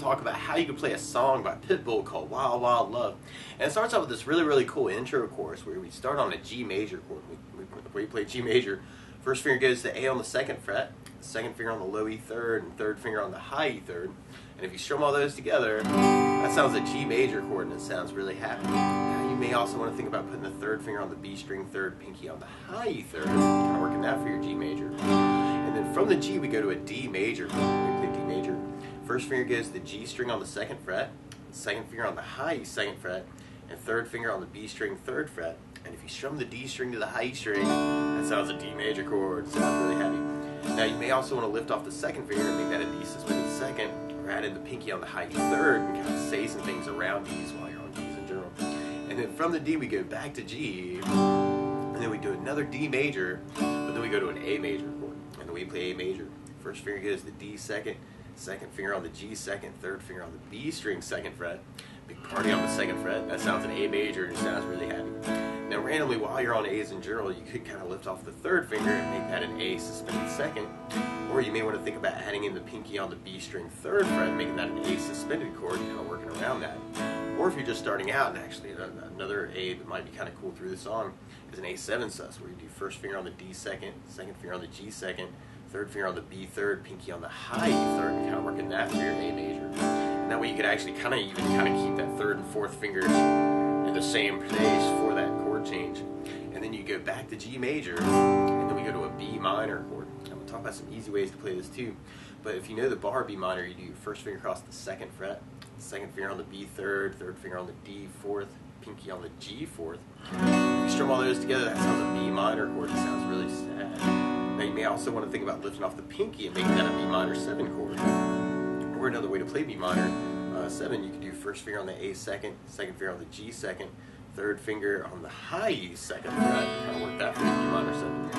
talk about how you can play a song by Pitbull called Wild Wild Love. And it starts out with this really cool intro chorus where we start on a G major chord. We play G major. First finger goes to A on the 2nd fret, second finger on the low E third, and third finger on the high E third. And if you strum all those together, that sounds a G major chord, and it sounds really happy. Now you may also want to think about putting the third finger on the B string third, pinky on the high E third, kind of working that for your G major. And then from the G we go to a D major. We play D major. First finger goes to the G string on the 2nd fret, second finger on the high E 2nd fret, and third finger on the B string 3rd fret. And if you strum the D string to the high E string, that sounds a D major chord. It sounds really happy. Now you may also want to lift off the 2nd finger and make that a D suspended 2nd, or add in the pinky on the high E 3rd and kind of say some things around D's while you're on D's in general. And then from the D we go back to G, and then we do another D major, but then we go to an A major chord. And then we play A major. First finger goes to the D 2nd, second finger on the G 2nd, third finger on the B string 2nd fret, big party on the 2nd fret. That sounds an A major and it sounds really happy. Now randomly, while you're on A's in general, you could kind of lift off the 3rd finger and make that an A suspended 2nd, or you may want to think about adding in the pinky on the B string 3rd fret, making that an A suspended chord, kind of working around that. Or if you're just starting out, and actually another A that might be kind of cool through the song is an A7 sus, where you do first finger on the D 2nd, second finger on the G 2nd, third finger on the B 3rd, pinky on the high E 3rd, and kind of working that for your A major. And that way you could actually kind of keep that 3rd and 4th fingers in the same place for that chord change. And then you go back to G major, and then we go to a B minor chord. I'm going to talk about some easy ways to play this too. But if you know the bar B minor, you do first finger across the 2nd fret, second finger on the B 3rd, third finger on the D 4th, pinky on the G 4th. If you strum all those together, that sounds a B minor chord. It sounds really sad. Now you may also want to think about lifting off the pinky and making that a B minor 7 chord. Or another way to play B minor 7, you can do first finger on the A 2nd, second finger on the G 2nd, third finger on the high E 2nd fret, kind of work that for the B minor 7.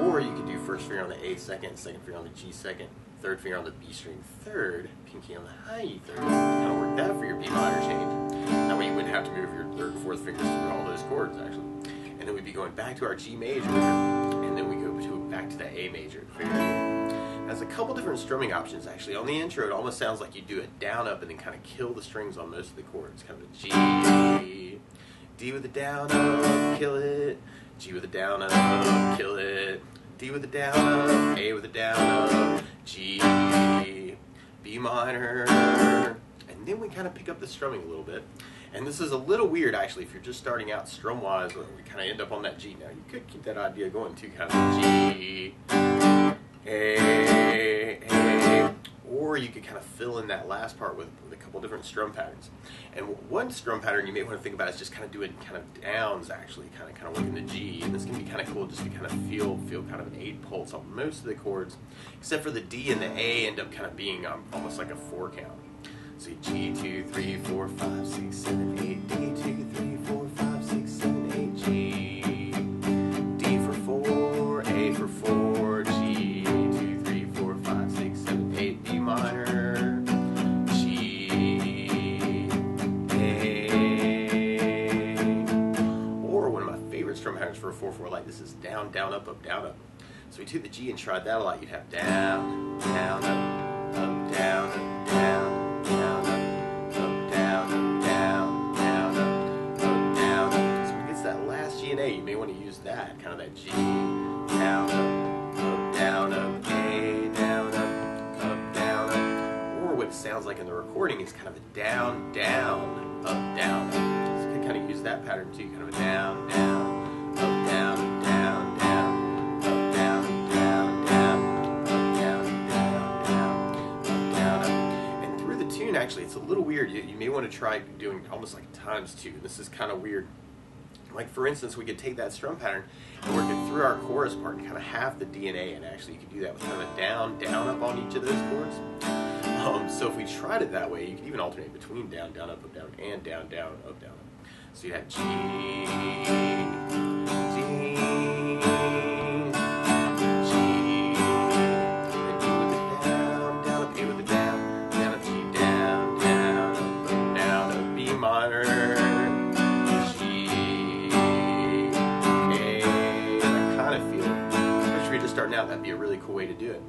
Or you could do first finger on the A 2nd, second finger on the G 2nd, third finger on the B string 3rd, pinky on the high E 3rd, kind of work that for your B minor change. That way you wouldn't have to move your 3rd and 4th fingers through all those chords actually. And then we'd be going back to our G major, and then we go back to the A major. There's a couple different strumming options actually. On the intro it almost sounds like you do a down up and then kind of kill the strings on most of the chords. Kind of a G, D with a down up, kill it, G with a down up, kill it, D with a down up, A with a down up, G, B minor, and then we kind of pick up the strumming a little bit. And this is a little weird actually if you're just starting out strum wise, where we kind of end up on that G. Now you could keep that idea going too, kind of G, A, or you could kind of fill in that last part with a couple different strum patterns. And one strum pattern you may want to think about is just kind of doing kind of downs actually, kind of working the G. And this can be kind of cool just to kind of feel kind of an 8 pulse on most of the chords, except for the D and the A end up kind of being almost like a 4 count. So G 2 3 4 5 6 7 8, D 2 3 4 5 6 7 8, G, D for 4, A for 4, G 2 3 4 5 6 7 8, B minor, G, A. Or one of my favorite strum patterns for a 4/4 like this is down down up up down up. So we took the G and tried that a lot. You'd have down down up up down up down. You may want to use that, kind of that G, down, up, down, up, A, down, up, down, up. Or what it sounds like in the recording is kind of a down, down, up, down, up. So you can kind of use that pattern too, kind of a down, down, up, down, down, down, up, down, down, down, up, down, down, down, up, down, up. And through the tune, actually, it's a little weird. You may want to try doing almost like times 2. This is kind of weird. Like for instance, we could take that strum pattern and work it through our chorus part and kind of half the D and A, and actually you could do that with kind of a down, down, up on each of those chords. So if we tried it that way, you could even alternate between down, down, up, and down, down, up, down, up. So you'd have G, D, G, and D with the down, down, up, A with the down, down, up, G, down, down, up, down, up, B minor. Starting out, that'd be a really cool way to do it.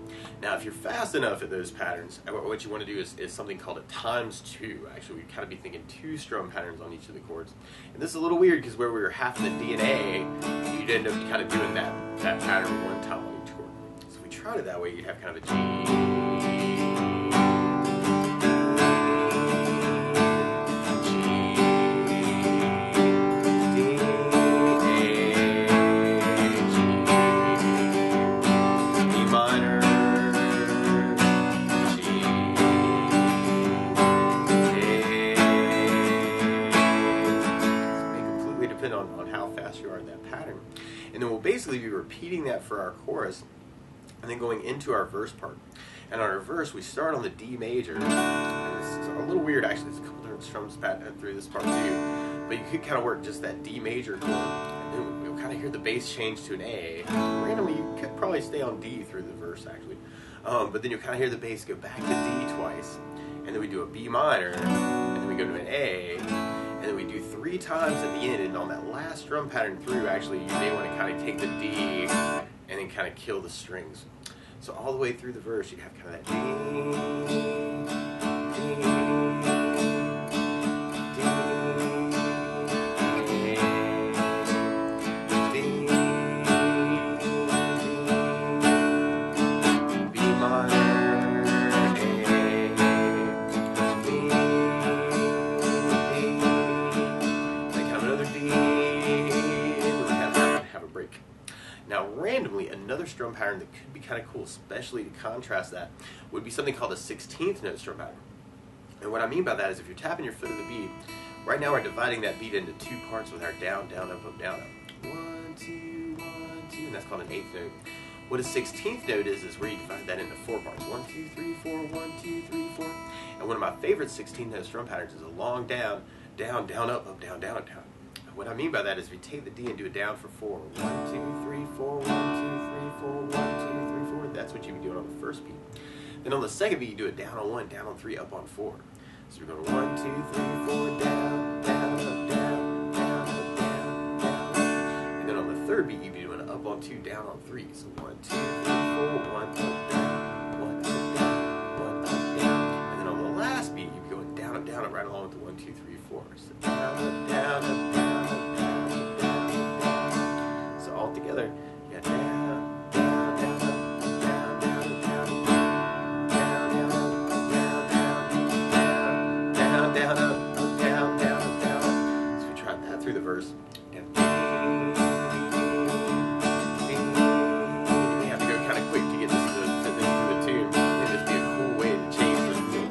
Now, if you're fast enough at those patterns, what you want to do is something called a ×2. Actually, we'd kind of be thinking 2 strum patterns on each of the chords. And this is a little weird because where we were half the D and A, you'd end up kind of doing that pattern one time on each chord. So if we tried it that way, you'd have kind of a G. On how fast you are in that pattern. And then we'll basically be repeating that for our chorus and then going into our verse part. And on our verse, we start on the D major. And it's a little weird, actually. There's a couple different strums through this part too. But you could kind of work just that D major chord. And then we'll kind of hear the bass change to an A. Randomly, you could probably stay on D through the verse, actually. But then you'll kind of hear the bass go back to D twice. And then we do a B minor. And then we go to an A. And then we do 3 times at the end, and on that last drum pattern through, actually, you may want to kind of take the D and then kind of kill the strings. So all the way through the verse, you have kind of that D, B minor. Now, randomly, another strum pattern that could be kind of cool, especially to contrast that, would be something called a 16th note strum pattern. And what I mean by that is if you're tapping your foot of the beat, right now we're dividing that beat into 2 parts with our down, down, up, up, down, up. 1, 2, 1, 2, and that's called an 8th note. What a 16th note is where you divide that into 4 parts. 1, 2, 3, 4, 1, 2, 3, 4. And one of my favorite 16th note strum patterns is a long down, down, down, up, down, down, up, down. What I mean by that is if you take the D and do it down for 4, 1, 2, 3, 4, 1, 2, 3, 4, 1, 2, 3, 4, that's what you'd be doing on the first beat. Then on the second beat, you do it down on 1, down on 3, up on 4. So you're going 1, 2, 3, 4, down, down, up, down, down, up, down, down. And then on the third beat, you'd be doing up on 2, down on 3. So 1, 2, 3, 4, 1, up, down, 1, up, down, 1, up, down. And then on the last beat, you'd be going down, up, right along with the 1, 2, 3, 4. So down, up, down, up, down. All together, yeah, down, down, down, down, down, down, down, down, down, down, up, down, down, down. So we tried that through the verse, and we have to go kind of quick to get this to the tune. It'd just be a cool way to change the feel.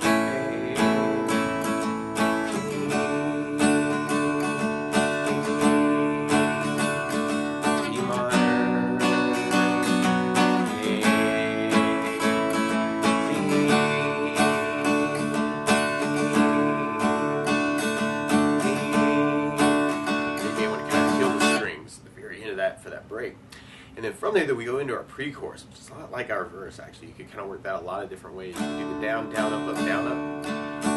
For that break. And then from there, we go into our pre-chorus, which is a lot like our verse, actually. You could kind of work that a lot of different ways. You can do the down, down, up, down, up,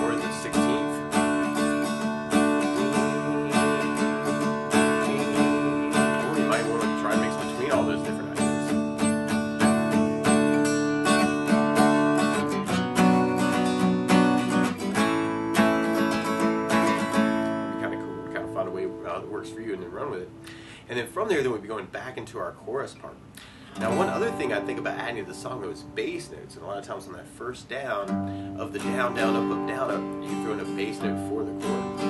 or the 16th. Or you might want to try and mix between all those different items. It'd be kind of cool. Kind of find a way that works for you and then run with it. And then from there, we'd be going back into our chorus part. Now, one other thing I think about adding to the song, though, is bass notes. And a lot of times on that first down of the down, down, up, down, up, you can throw in a bass note for the chord.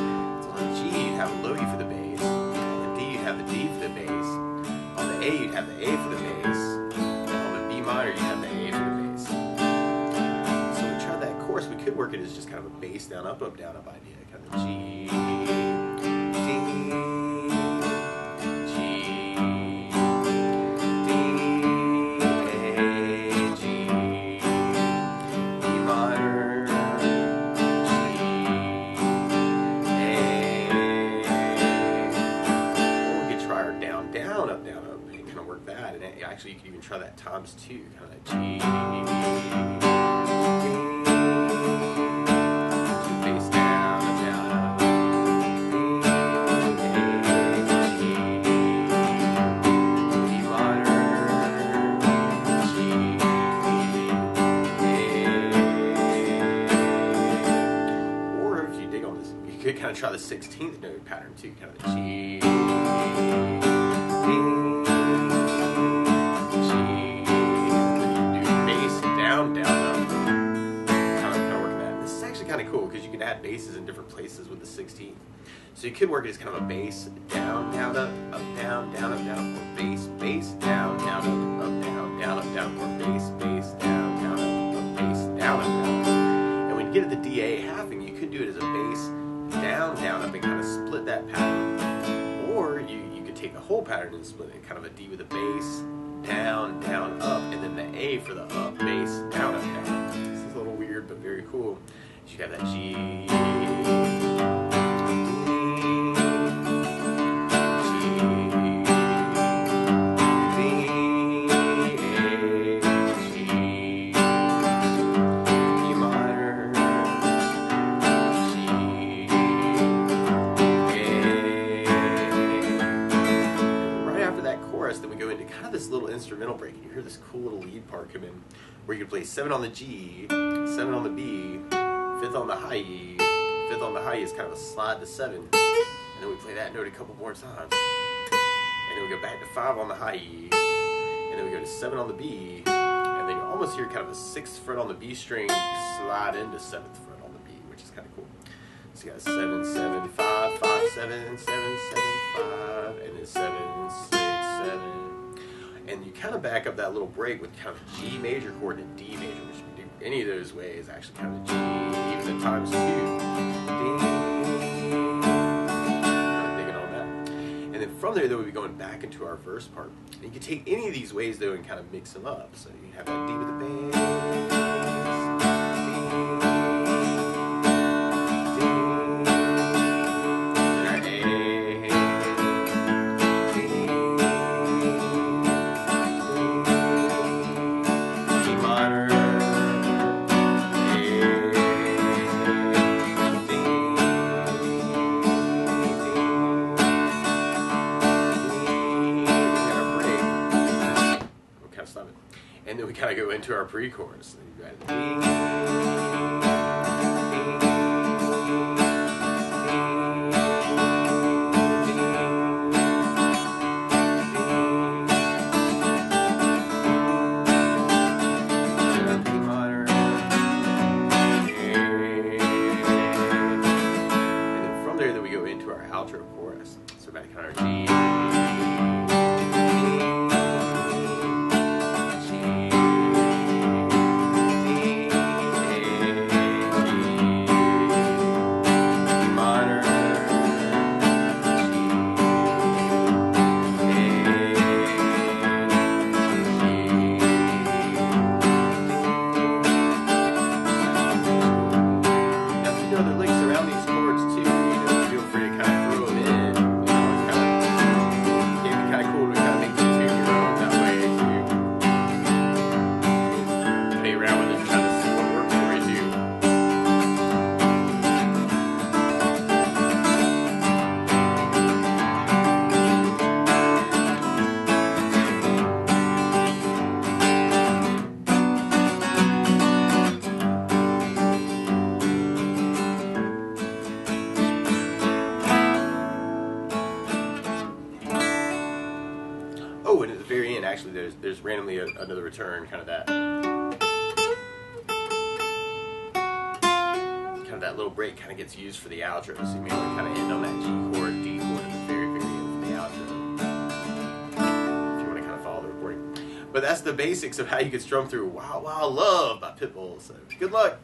So on G, you'd have a low E for the bass. On the D, you'd have the D for the bass. On the A, you'd have the A for the bass. And on the B minor, you'd have the A for the bass. So we tried that chorus. We could work it as just kind of a bass down, up, down, up idea. Kind of G, D, actually, you could even try that ×2, kind of that G, bass down, down, up, G, D minor, G, the 16th note pattern too, kind of the G, D, G, and then you do bass down, down, up, kind of working that. This is actually kind of cool because you can add basses in different places with the 16th. So you could work it as kind of a bass, down, down, up, down, down, up, down, or bass, bass, down, down, up, down, down, up, down, or bass, bass, down, down, up, bass, down, up, down. And when you get at the DA halving, you could do it as a bass, down, down, up, and kind of split that pattern. Or you could take the whole pattern and split it, kind of a D with a bass, down, down, up, and then the A for the up, bass, down, up, down. This is a little weird, but very cool. You have that G, then we go into kind of this little instrumental break, and you hear this cool little lead part come in, where you can play 7 on the G, 7 on the B, 5th on the high E, 5th on the high E is kind of a slide to 7, and then we play that note a couple more times, and then we go back to 5 on the high E, and then we go to 7 on the B, and then you almost hear kind of a 6th fret on the B string slide into 7th fret on the B, which is kind of cool. So you got 7, 7, 5, 5, 7, 7, 7, 5, and then 7, 6, 7. And you kind of back up that little break with kind of a G major chord and a D major, which you can do any of those ways, actually kind of a G, even at times 2. Kind of digging on that. And then from there, we'll be going back into our verse part. And you can take any of these ways, though, and kind of mix them up. So you have that D with the bass. And then we kind of go into our pre-chorus. Outro chorus. So we're kind of G. Oh, and at the very end, actually, there's randomly another return, kind of that little break kind of gets used for the outro. So you may want to kind of end on that G chord, D chord at the very, very end for the outro, if you want to kind of follow the recording. But that's the basics of how you can strum through "Wild Wild Love" by Pitbull. So good luck.